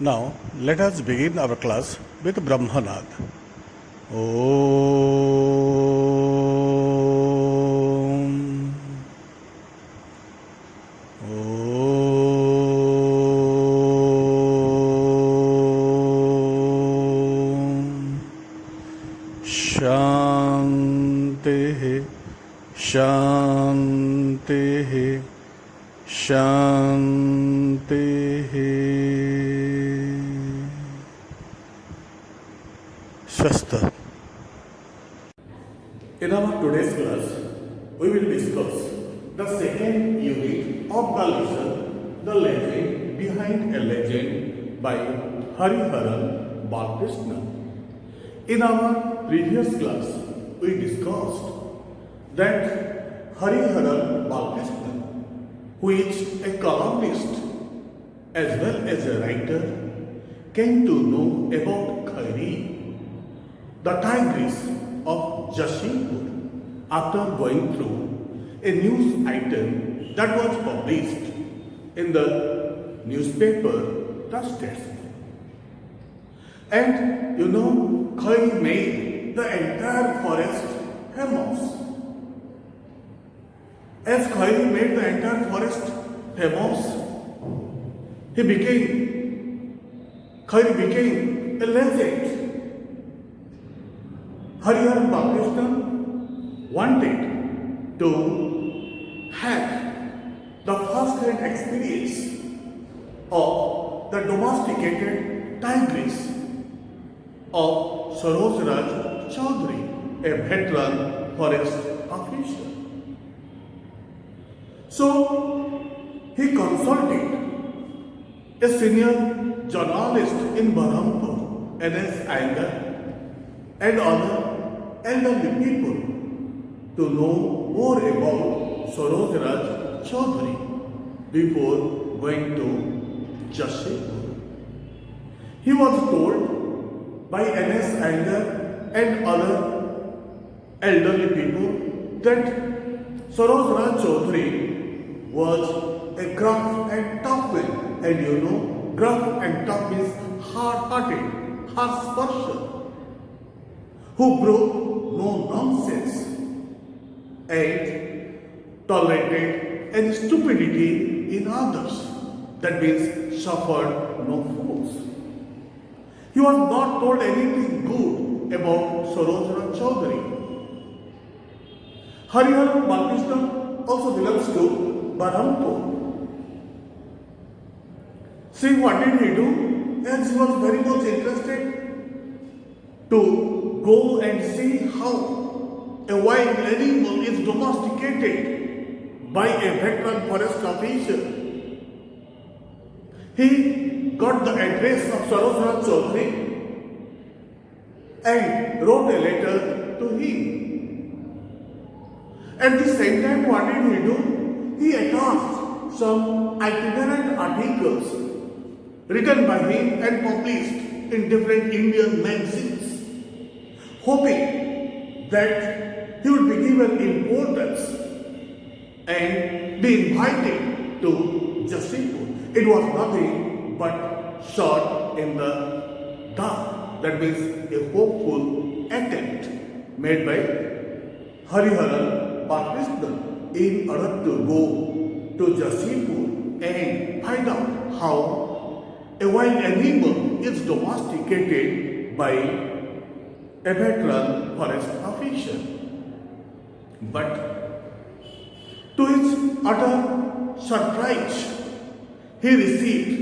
Now, let us begin our class with Brahmanad. Om. Om. Shanti. Shanti. Shanti. Swastha. In our today's class, we will discuss the second unit of the lesson, The Legend Behind a Legend by Hariharan Balakrishna. In our previous class, we discussed that Hariharan Balakrishna, who is a columnist as well as a writer, came to know about Khairi, the tigress of Jashimpur, after going through a news item that was published in the newspaper The Statesman. And you know, Khairi made the entire forest famous. As Khairi made the entire forest famous, Khairi became a legend. Hariharan Balakrishna wanted to have the first-hand experience of the domesticated tigress of Saroj Raj Chaudhary, a veteran forest officer. So, he consulted a senior journalist in Berhampur, N.S. Iyengar, and other elderly people to know more about Saroj Raj Chaudhary before going to Jashimpur. He was told by N.S. Iyengar and other elderly people that Saroj Raj Chaudhary was a gruff and tough man, and you know, gruff and tough means hard-hearted, harsh person, who broke no nonsense and tolerated any stupidity in others. That means suffered no fools. He was not told anything good about Saroj Raj Chaudhary. Hariharan Balakrishna also belongs to Berhampur. See, what did he do? As he was very much interested to go and see how a wild animal is domesticated by a veteran forest officer. He got the address of Saroj Raj Chaudhary and wrote a letter to him. At the same time, what did he do? He attached some itinerant articles written by him and published in different Indian magazines, hoping that he would be given importance and be invited to Jashimpur. It was nothing but shot in the dark. That means a hopeful attempt made by Hariharan Balakrishna in order to go to Jashimpur and find out how a wild animal is domesticated by a veteran forest officer. But to his utter surprise, he received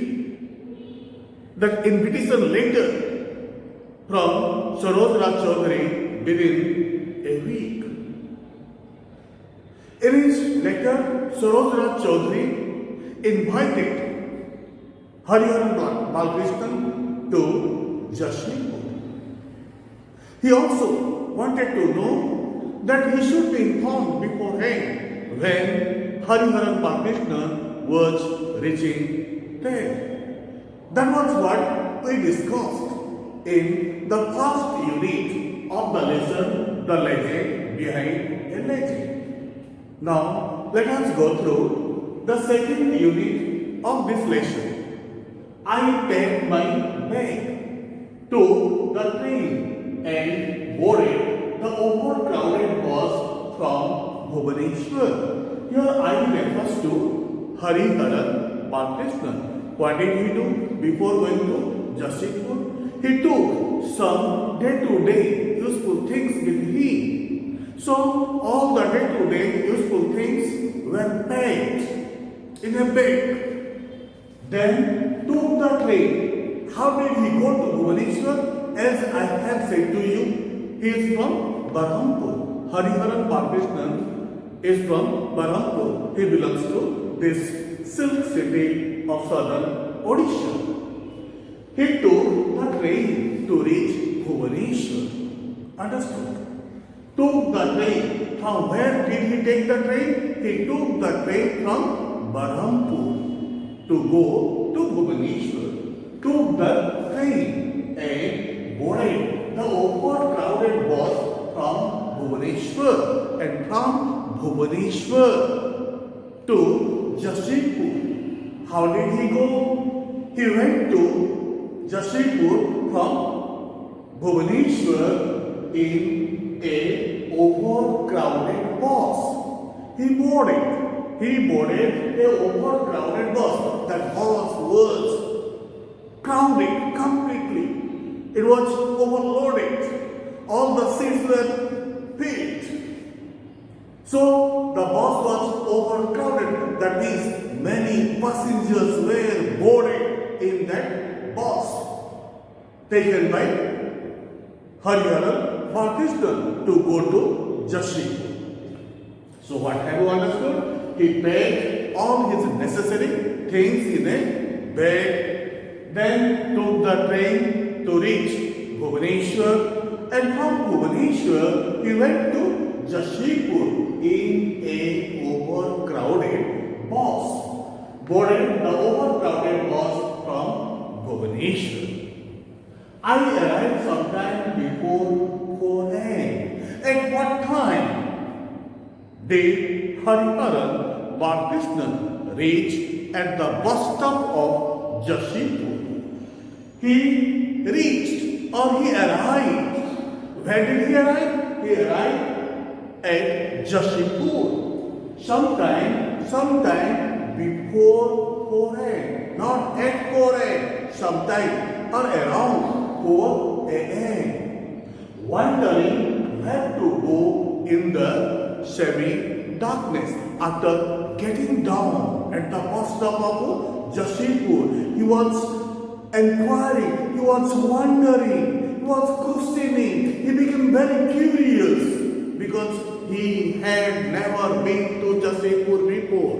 that invitation letter from Saroj Raj Chaudhary within a week. In his letter, Saroj Raj Chaudhary invited Hariharan Balakrishna to Jashimpur. He also wanted to know that he should be informed beforehand when Hariharan Balakrishna was reaching there. That was what we discussed in the first unit of the lesson, The Legend Behind a Legend. Now, let us go through the second unit of this lesson. I packed my bag, took the train and boarded the overcrowded bus from Bhubaneswar. Here I refers to Hariharan Balakrishnan. What did he do before going to Jasipur? He took some day-to-day useful things with him. So all the day-to-day useful things were packed in a bag. Then took the train. How did he go to Bhubaneswar? As I have said to you, he is from Berhampur. Hariharan Balakrishnan is from Berhampur. He belongs to this silk city of southern Odisha. He took the train to reach Bhubaneswar. Understood? Took the train. From where did he take the train? He took the train from Berhampur to go to Bhubaneswar. Took the train and boarded the overcrowded bus from Bhubaneswar, and from Bhubaneswar to Jasipur. How did he go? He went to Jasipur from Bhubaneswar in a overcrowded bus. He boarded a overcrowded bus. That bus was crowded completely. It was overloaded. All the seats were filled. So the bus was overcrowded. That means many passengers were boarded in that bus taken by Hariharan Balakrishnan to go to Jasipur. So what have you understood? He packed all his necessary things in a bag, then took the train to reach Bhubaneswar, and from Bhubaneswar he went to Jasipur in a overcrowded bus. Boarded the overcrowded bus from Bhubaneswar. I arrived sometime before 4 a.m. At what time did Hariharan Balakrishnan reach at the bus stop of Jasipur? He reached or he arrived. Where did he arrive? He arrived at Jasipur sometime before 4 a.m. Not at 4 a.m. Sometime or around 4 a.m. Wondering where to go in the semi-darkness. After getting down at the bus stop of Jasipur, he was inquiring, he was wondering, he was questioning. He became very curious because he had never been to Jasipur before.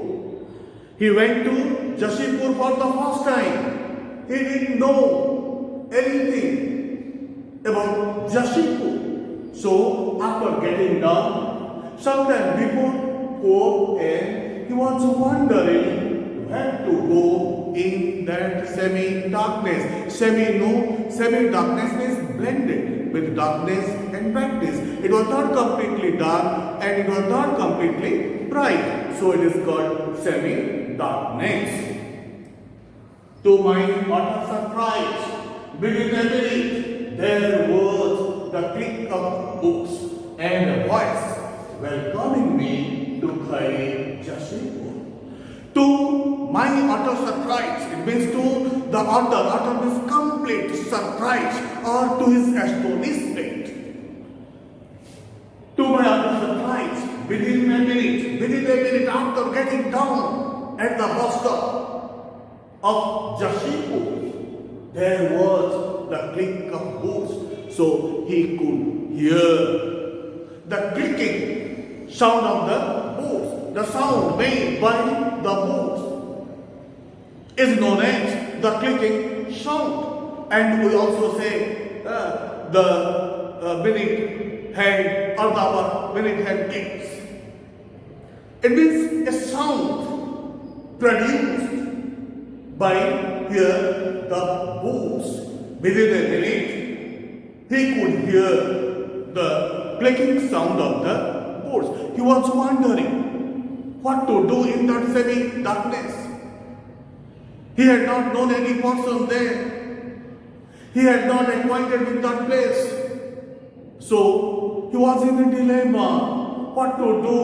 He went to Jasipur for the first time. He didn't know anything about Jasipur. So after getting down, sometime before 4 a.m., he was wondering where to go in that semi-darkness. Semi-darkness means blended with darkness and brightness. It was not completely dark and it was not completely bright. So it is called semi-darkness. To my utter surprise, within a minute, there was the click of books and a voice welcoming me to Jasipur. To my utter surprise, it means to the utter means complete surprise or to his astonishment. To my utter surprise, within a minute after getting down at the bus stop of Jasipur, there was the click of boots, so he could hear the clicking sound of the boots. The sound made by the boots is known as the clicking sound, and we also say the minute hand or the hour minute hand clicks. It means a sound produced by here the boots. Within a minute, he could hear the clicking sound of the boots. He was wondering what to do in that semi-darkness. He had not known any person there. He had not acquainted with that place. So he was in a dilemma. What to do,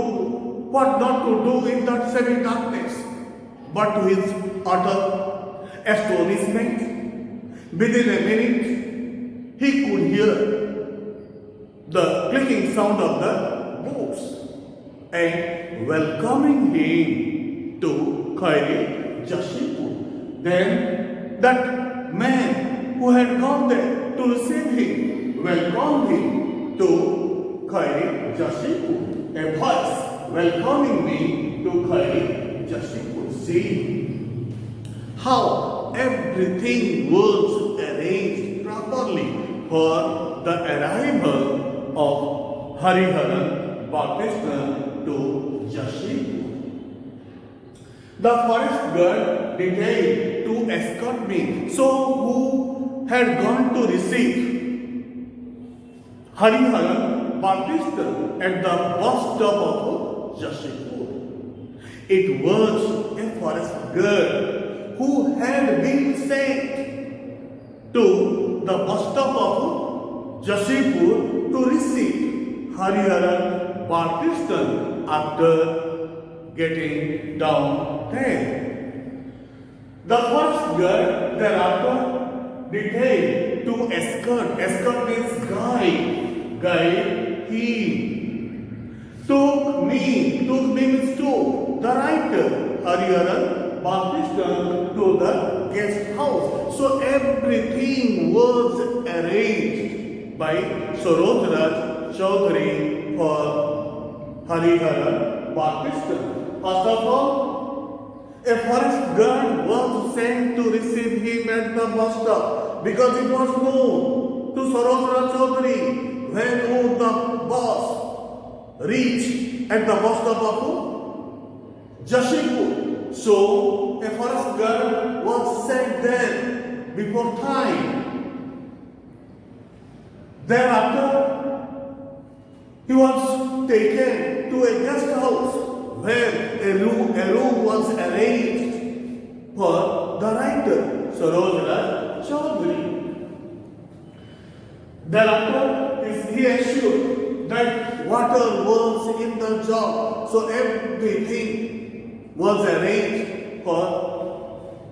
what not to do in that semi-darkness. But to his utter astonishment, within a minute, he could hear the clicking sound of the boots and welcoming him to Khairi Jashipur. Then that man who had gone there to receive him welcomed him to Khairi Jashipur. A voice welcoming me to Khairi Jashipur. See how everything was arranged properly for the arrival of Hariharan Balakrishna to Jashipur. The forest guard detailed to escort me. So who had gone to receive Hariharan Balakrishna at the bus stop of Jashipur? It was a forest guard who had been sent to the bus stop of Jashipur to receive Hariharan Balakrishna after getting down there. The first guard thereafter detailed to escort. Escort means guide him. Took means took the writer Hariharan Balakrishna to the guest house. So everything was arranged by Sarojaraj Chaudhary for Hariharan Balakrishna. First of all, a forest guard was sent to receive him at the bus stop because it was known to Sarojaraj Chaudhary when would the bus reach at the bus stop of Jashipur. So a forest guard was sent there before time. Thereafter, he was taken to a guest house where a room was arranged for the writer Sarojaraj Chaudhary. Thereafter, he assured that water was in the jar, so everything was arranged for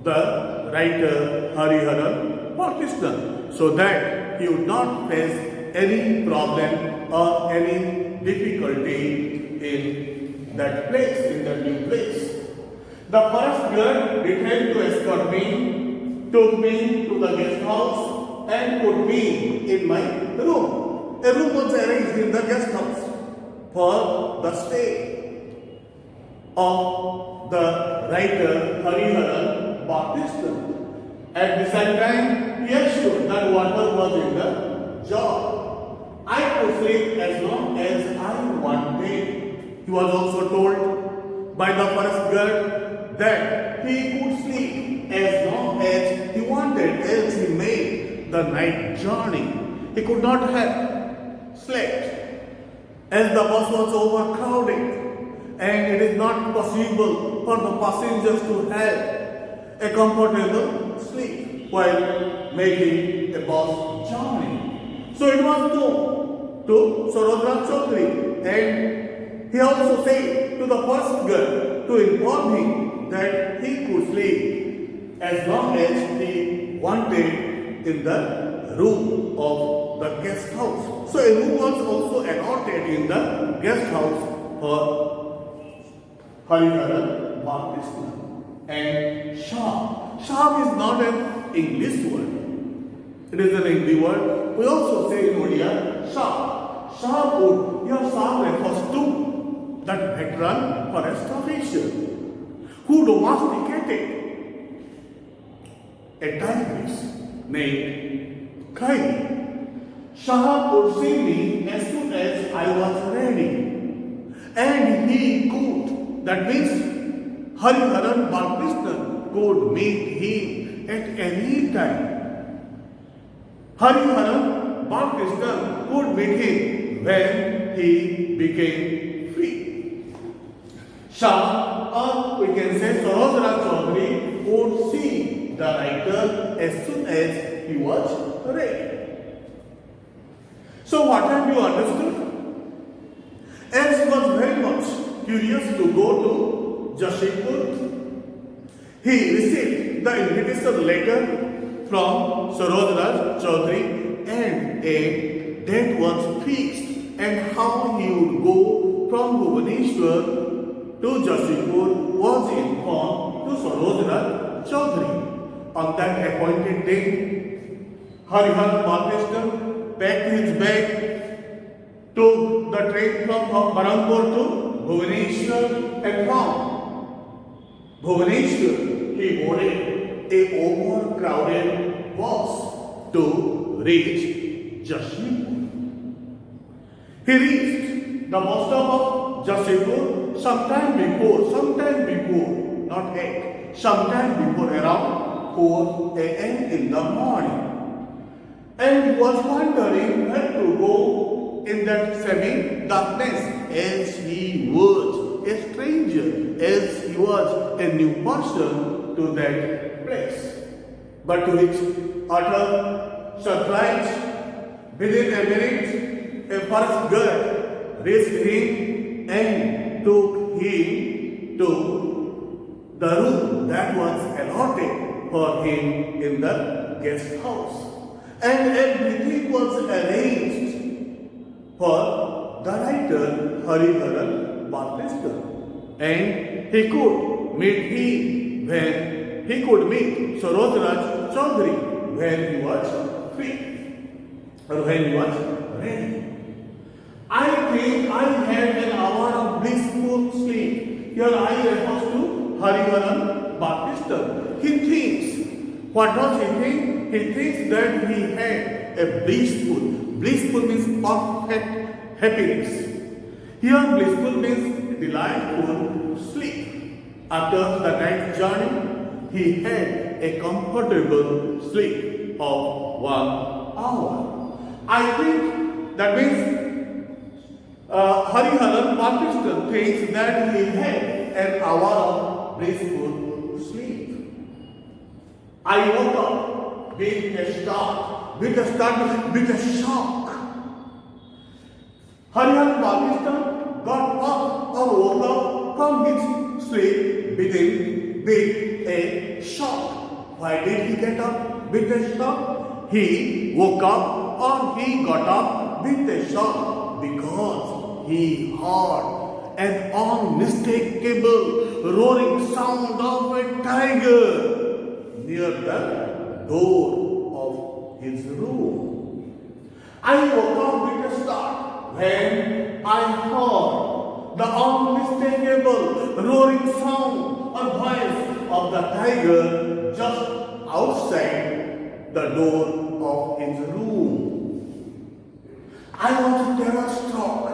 the writer Hariharan Balakrishna, so that he would not face any problem or any difficulty in that place, in the new place. The first guard detailed to escort me, took me to the guest house and put me in my room. A room was arranged in the guest house for the stay of the writer Hariharan Balakrishna. At the same time, he assured that water was in the jar. I could sleep as long as I wanted. He was also told by the first guard that he could sleep as long as he wanted, else he made the night journey. He could not have slept as the bus was overcrowded and it is not possible for the passengers to have a comfortable sleep while making a bus journey. So it was known to Sarojaraj Chaudhary, and he also said to the first girl to inform him that he could sleep as long as he wanted in the room of the guest house. So a room was also allotted in the guest house for Hariharan Balakrishna. And Sham is not an English word. It is an Hindi word. We also say in Odia, Sham wood. Here Sham refers to that veteran forest official who domesticated a tigress named Kai. Shah would see me as soon as I was ready, and he could. That means Hariharan Balakrishna could meet him at any time. Hariharan Balakrishna could meet him when he became free. Shah, or we can say Sarojaraj Chaudhary, would see the writer as soon as he was ready. So what have you understood? As he was very much curious to go to Jamshedpur, he received the invitation letter from Saroj Raj Chaudhary and a date was fixed and how he would go from Bhubaneswar to Jamshedpur was informed to Saroj Raj Chaudhary. On that appointed day, Harihar Balkrishna packed his bag, took the train from Barampur to Bhubaneswar and from Bhubaneswar he boarded a overcrowded bus to reach Jamshedpur. He reached the bus stop of Jamshedpur sometime before, not 8, sometime before around 4 a.m. in the morning. And he was wondering where to go in that semi-darkness as he was a stranger, as he was a new person to that place. But to his utter surprise, within a minute, a forest guard raised him and took him to the room that was allotted for him in the guest house. And everything was arranged for the writer Hariharan Balkrishna. And he could meet Saroj Raj Chaudhary when he was free or when he was ready. I think I had an hour of blissful sleep. Here I refers to Hariharan Balkrishna. He thinks, what does he think? He thinks that he had a blissful means perfect happiness. Here blissful means delightful sleep. After the night's journey, he had a comfortable sleep of 1 hour. I think that means Hariharan Balkrishna thinks that he had an hour of blissful sleep. I woke up with a shock. Hariharan Balkrishna got up or woke up from his sleep with a shock. Why did he get up with a shock? He woke up or he got up with a shock because he heard an unmistakable roaring sound of a tiger near the door of his room. I woke up with a start when I heard the unmistakable roaring sound or voice of the tiger just outside the door of his room. I was terror-struck.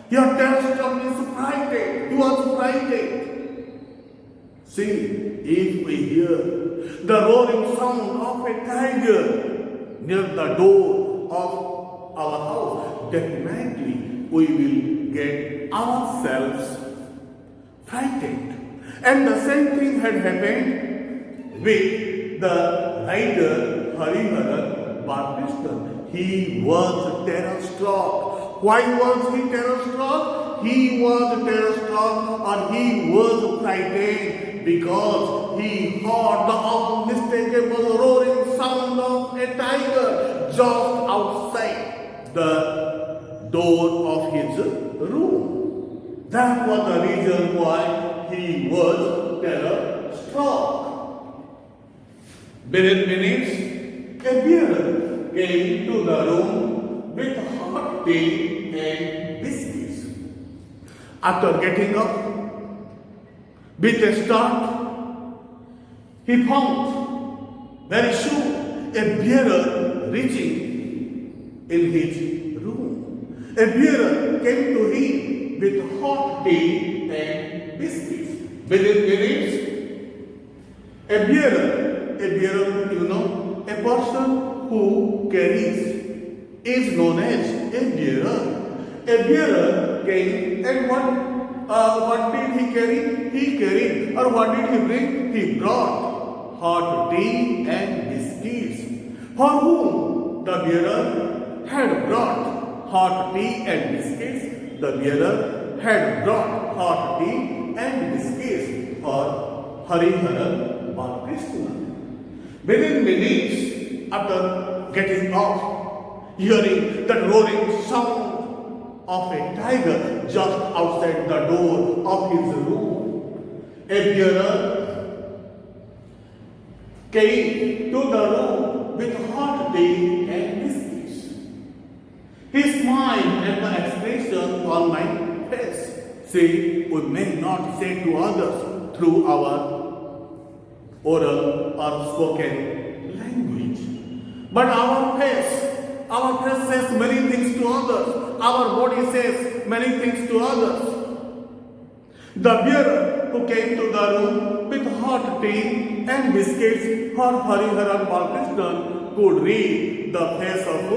Your terror-struck means frightened. He was frightened. See, if we hear the roaring sound of a tiger near the door of our house, definitely we will get ourselves frightened. And the same thing had happened with the writer Hariharan Balkrishna. He was terror-struck. Why was he terror-struck? He was terror-struck or he was frightened because he heard the unmistakable roaring sound of a tiger just outside the door of his room. That was the reason why he was terror-struck. Within minutes, a bear came to the room with hot tea and biscuits. After getting up with a start, he found very soon a bearer reaching in his room. A bearer came to him with hot tea and biscuits. Within minutes, a bearer, a person who carries is known as a bearer. A bearer came and what did he carry? He carried, or what did he bring? He brought hot tea and biscuits, for whom the bearer had brought hot tea and biscuits. The bearer had brought hot tea and biscuits for Hariharan Balakrishna. Within minutes after getting off, hearing that roaring sound of a tiger just outside the door of his room, a bearer came to the room with hot tea and biscuits. He smiled at the expression on my face. See, we may not say to others through our oral or spoken language, but our face says many things to others. Our body says many things to others. The bearer who came to the room with hot tea and biscuits for Hariharan Balakrishnan could read the face of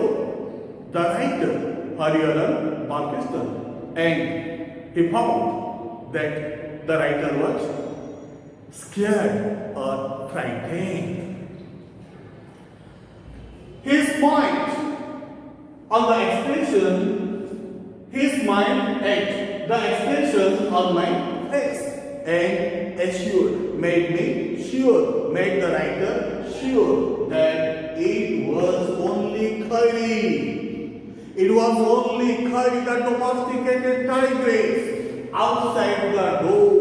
the writer, Hariharan Balakrishnan, and he found that the writer was scared or frightened. He smiled at the expression on my face and made the writer sure that it was only curry. It was only curry, the domesticated tigress, outside the door.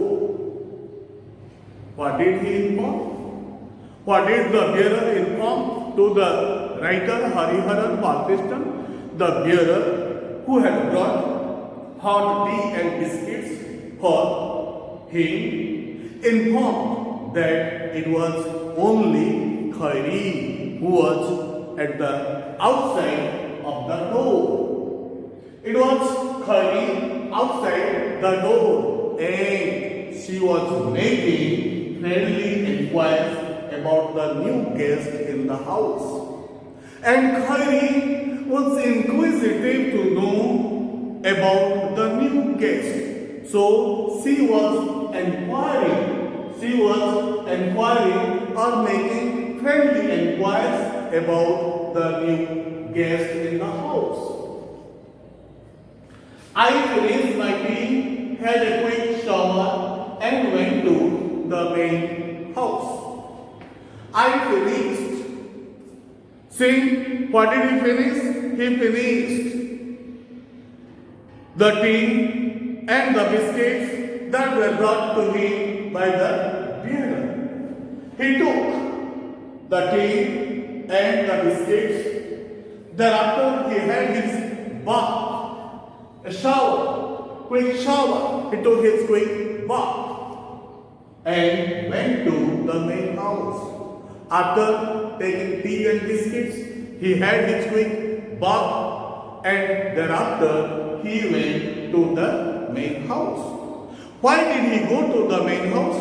What did he inform? What did the bearer inform to the writer Hariharan Balakrishnan? The bearer who had brought hot tea and biscuits for him informed that it was only Khairi who was at the outside of the door. It was Khairi outside the door, and she was making friendly inquiries about the new guest in the house. And Khairi was inquisitive to know about the new guest. So she was inquiring or making friendly inquiries about the new guest in the house. I finished my tea, had a quick shower, and went to the main house. I finished. See, what did he finish? He finished the tea and the biscuits that were brought to him by the bearer. He took the tea and the biscuits. Thereafter, he had his bath, a shower, quick shower. He took his quick bath and went to the main house. After taking tea and biscuits, he had his quick bath and thereafter he went to the main house. Why did he go to the main house?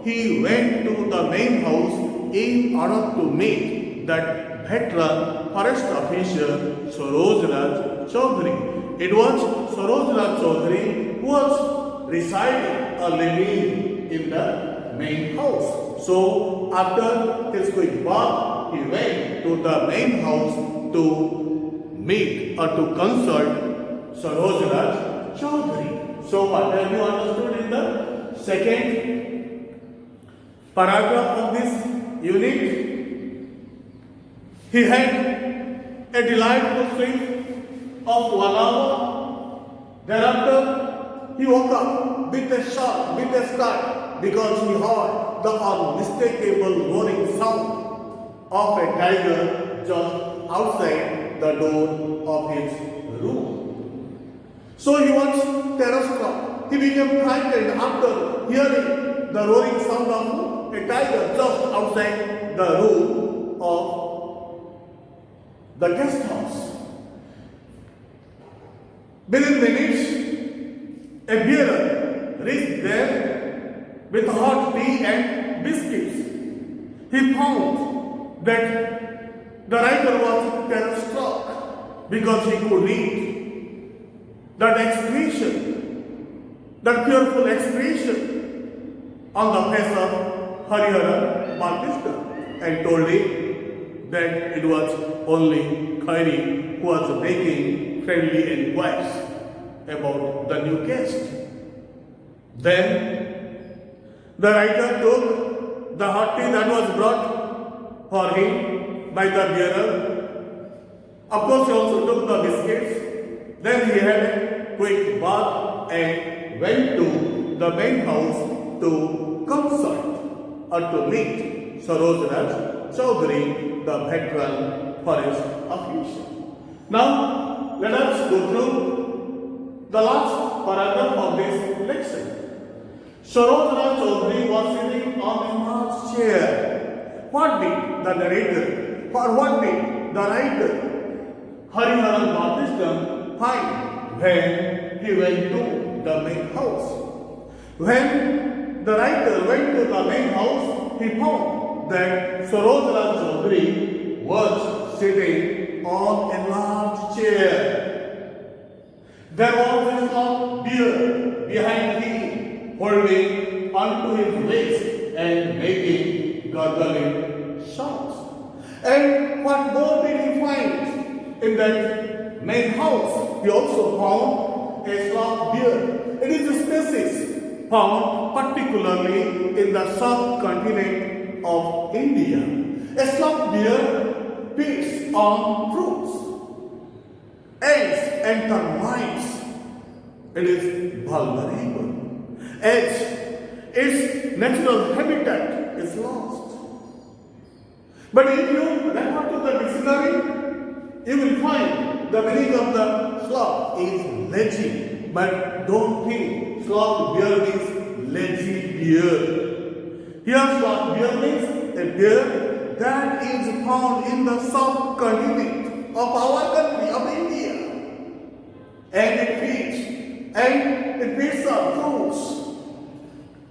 He went to the main house in order to meet that veteran forest officer Sarojraj Chaudhary. It was Sarojraj Chaudhary who was residing or living in the main house. So after his quick bath, he went to the main house to meet or to consult Sarojraj Chaudhary. So what have you understood in the second paragraph of this unit? He had a delightful sleep of 1 hour. Thereafter, he woke up with a shock, with a start, because he heard the unmistakable roaring sound of a tiger just outside the door of his room. So he was terror-struck. He became frightened after hearing the roaring sound of a tiger just outside the room of the guest house. Within minutes, a bearer reached there with hot tea and biscuits. He found that the writer was terror-struck because he could read that expression, that fearful expression on the face of Hariharan Balkrishna and told him that it was only Khairi who was making friendly inquiries about the new guest. Then the writer took the hot tea that was brought for him by the bearer. Of course, he also took the biscuits. Then he had a quick bath and went to the main house to consult or to meet Saroj Raj Chaudhary, the veteran forest official. Now, let us go through the last paragraph of this lecture. Saroj Raj Chaudhary was sitting on a large chair. What did the narrator, or what did the writer, Hariharan Balkrishna, find when he went to the main house? When the writer went to the main house, he found that Saroj Raj Chaudhary was sitting on a large chair. There was a small bear behind him, holding onto his waist and making gurgling sounds. And what more did he find in that main house? He also found a sloth bear. It is a species found particularly in the subcontinent of India. A sloth bear feeds on fruits, eggs and termites. It is vulnerable as its natural habitat is lost. But if you refer to the dictionary, you will find the meaning of the sloth is lazy. But don't think sloth bear means lazy bear. Here sloth bear means a bear that is found in the subcontinent of our country, of India. And it feeds on fruits,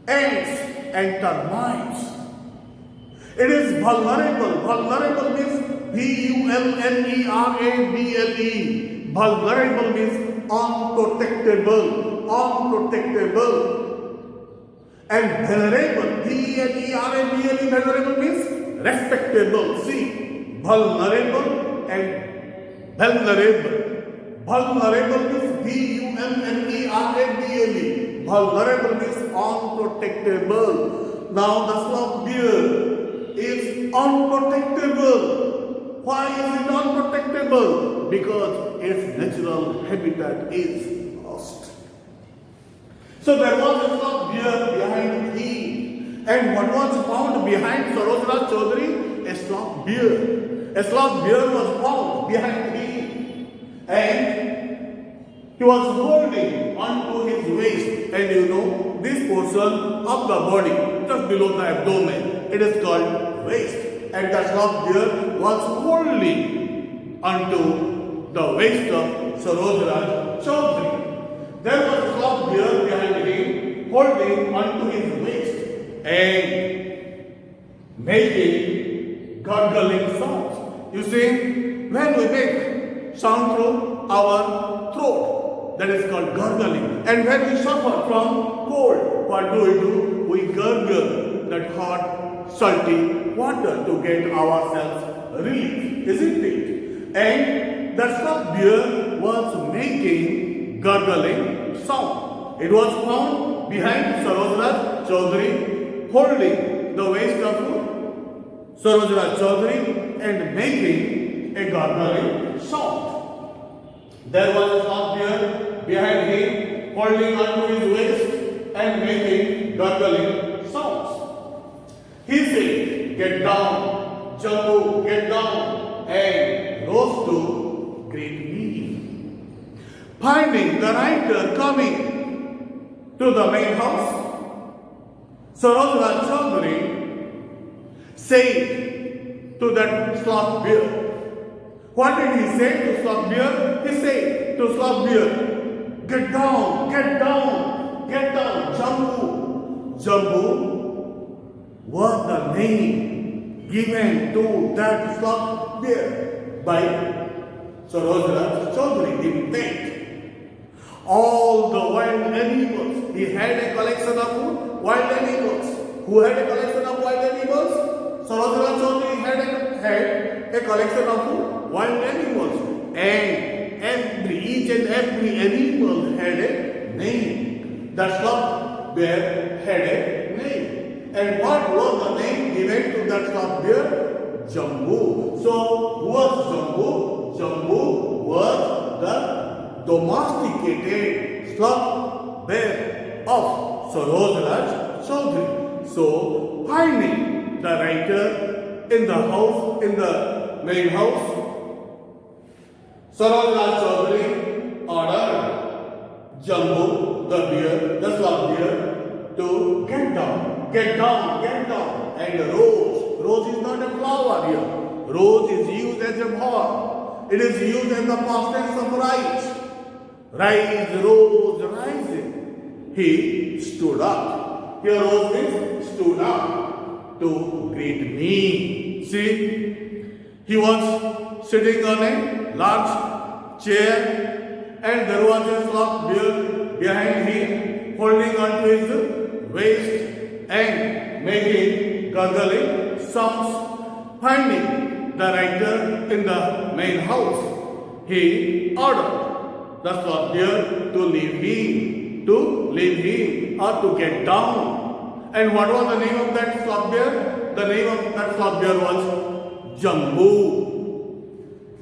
eggs and termites. It is vulnerable. Vulnerable means vulnerable. Vulnerable means unprotectable. And venerable. Venerable means respectable. See, vulnerable and vulnerable. Vulnerable means Vulnerable means unprotectable. Now the sloth bear is unprotectable. Why is it unprotectable? Because its natural habitat is lost. So there was a sloth bear behind him. And what was found behind Saroj Raj Chaudhary? A sloth bear. A sloth bear was found behind him. And he was holding onto his waist. And you know, this portion of the body, just below the abdomen, it is called waist. And the sloth bear was holding onto the waist of Saroj Raj Chaudhary. There was a sloth bear behind him, holding onto his waist and making gurgling sounds. You see, when we make sound through our throat, that is called gurgling. And when we suffer from cold, what do? We gurgle that hot, salty water to get ourselves relief, isn't it? And the sloth bear was making gurgling sound. It was found behind Saroj Raj Chaudhary, holding the waist of Saroj Raj Chaudhary and making a gurgling sound. There was a sloth bear behind him, holding onto his waist and making gurgling sounds. He said, "Get down, Jambu, get down," and rose to greet me. Finding the writer coming to the main house, Saroj Raj Chaudhary said to that sloth bear. What did he say to sloth bear? He said to sloth bear, "Get down, get down, get down, Jambu." Jambu was the name given to that sloth bear by Saroj Raj Chaudhary in fact. All the wild animals, he had a collection of wild animals Who had a collection of wild animals? Sarojraj Chaudhary had a collection of wild animals, and each and every animal had a name. The sloth bear had a name. And what was the name given to that sloth bear? Jambu. So, who was Jambu? Jambu was the domesticated sloth bear of Sarojraj Chaudhary. So, finding the writer in the house, in the main house, Sarojraj Chaudhary ordered Jambu, the bear, the sloth bear, to get down. And rose is not a flower here. Rose is used as a verb. It is used as the past tense of rise. Rise, rose, rising. He stood up. Here rose means stood up to greet me. See, he was sitting on a large chair, and there was a sloth bear behind him, holding on to his waist and making gurgling sounds. Finding the writer in the main house, he ordered the sloth bear to leave him or to get down. And what was the name of that sloth bear? The name of that sloth bear was Jambu.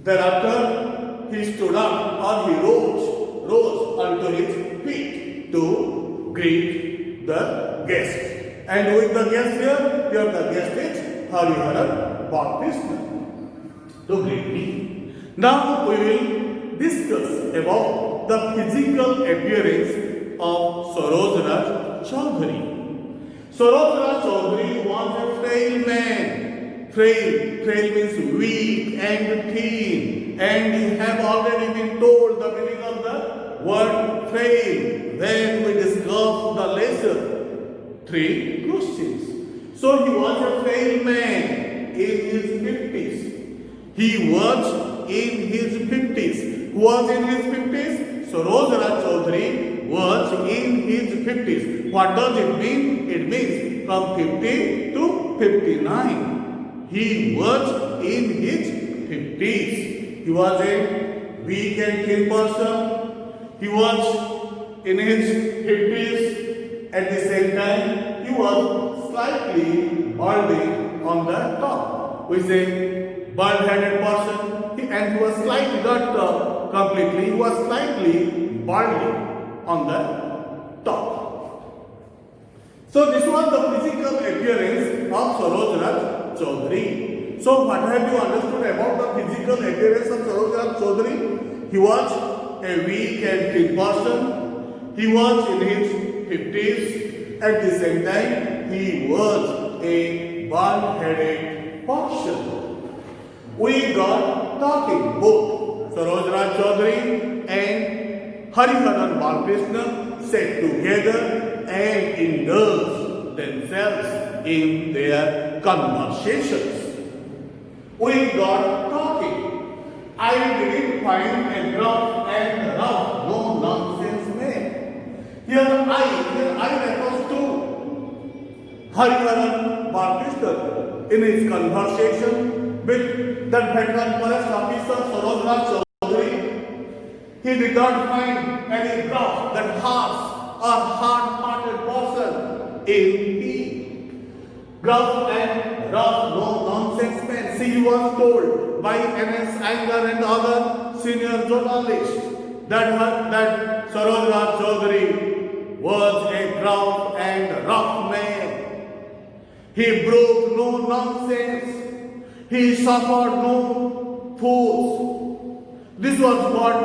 Thereafter, he stood up, or he rose onto his feet to greet the guest. And with the guest here the guest is Hariharan Balakrishna to greet me. Now we will discuss about the physical appearance of Sarojraj Chaudhary. Sarojraj Chaudhary was a frail man. Frail means weak and thin. And you have already been told the meaning of the word frail when we discussed the lesson 3 questions. So he was a frail man in his 50s. He was in his 50s. Who was in his 50s? Sarojraj Chaudhary was in his 50s. What does it mean? It means from 50 to 59. He was in his 50s. He was a weak and thin person. He was in his 50s. At the same time, he was slightly balding on the top. We say bald-headed person, and he was slightly, not completely, he was slightly balding on the top. So this was the physical appearance of Sarojraj Chaudhary. So what have you understood about the physical appearance of Sarojraj Chaudhary? He was a weak and thin person. He was in his 50s. At the same time, he was a bald-headed person. We got talking. Both Sarojraj Chaudhary and Hariharan Balakrishna sat together and indulged themselves in their conversations. We got talking. I didn't find a rough and rough, no nonsense man. Here I refers to Hariharan Balakrishna in his conversation with that veteran forest officer Sarojraj Chaudhary. He did not find any rough, that harsh or hard-hearted person in him. Rough and rough, no nonsense man. See, he was told by N.S. Iyengar and other senior journalists that Sarojraj Chaudhary was a gruff and rough man. He broke no nonsense. He suffered no fools. This was what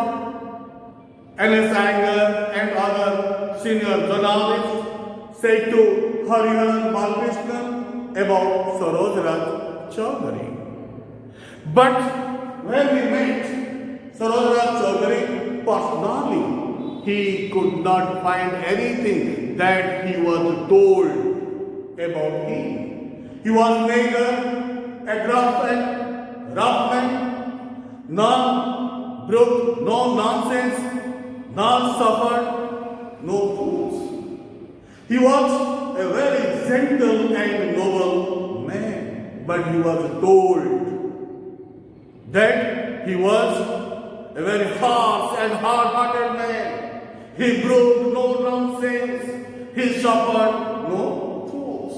N.S. Iyengar and other senior journalists said to Hariharan Balakrishna about Sarojraj Chaudhary. But when we met Sarojraj Chaudhary personally, he could not find anything that he was told about him. He was neither a gruff and rough man, nor broke no nonsense, nor suffered no fools. He was a very gentle and noble man, but he was told that he was a very harsh and hard-hearted man. He broke no nonsense. He suffered no fools.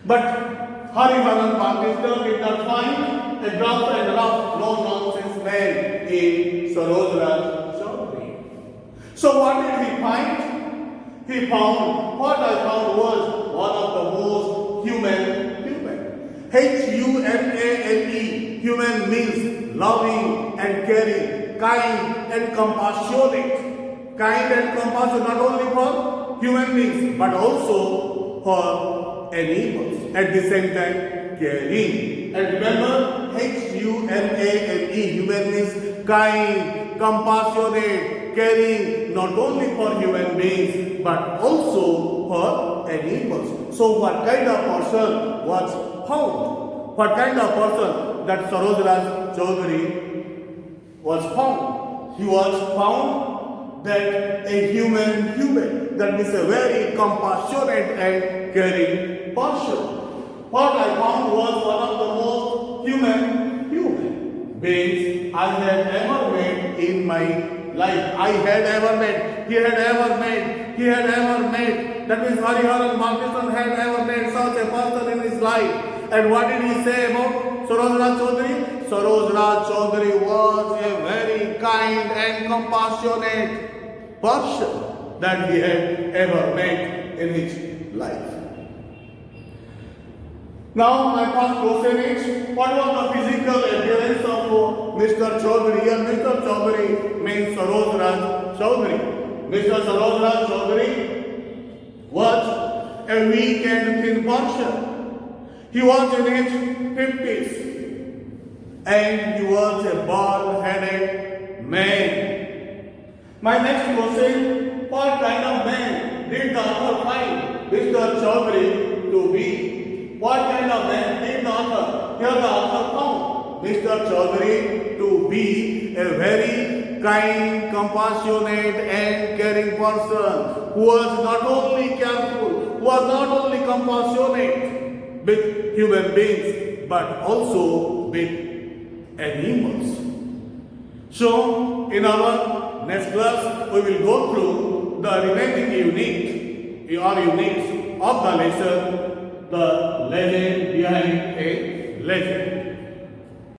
But Hariharan Baptista did not find a gruff and rough, no-nonsense man in Sarojraj Chaudhary. So what did he find? What I found was one of the most human. Humane. Human means loving and caring, kind and compassionate. Kind and compassionate not only for human beings but also for animals. At the same time, caring. And remember, Humane. Human means kind, compassionate, caring not only for human beings but also for animals. So what kind of person was found? What kind of person that Sarojraj Chaudhary was found? He was found that a human, that means a very compassionate and caring person. What I found was one of the most human beings I had ever met in my life. He had ever met. That means Hariharan Baptista had ever met such a person in his life. And what did he say about Sarojraj Chaudhary? Sarojraj Chaudhary was a very kind and compassionate person that he had ever met in his life. Now my first question is, what was the physical appearance of Mr. Chaudhary? Here Mr. Chaudhary means Sarojraj Chaudhary. Mr. Sarojraj Chaudhary was a weak and thin person. He was in his 50s and he was a bald-headed man. My next question, what kind of man did the author find Mr. Chaudhary to be? What kind of man did the author? Here the author found Mr. Chaudhary to be a very kind, compassionate and caring person who was not only careful, who was not only compassionate with human beings but also with animals. So in our next class we will go through the remaining units of the lesson, the legend behind a legend.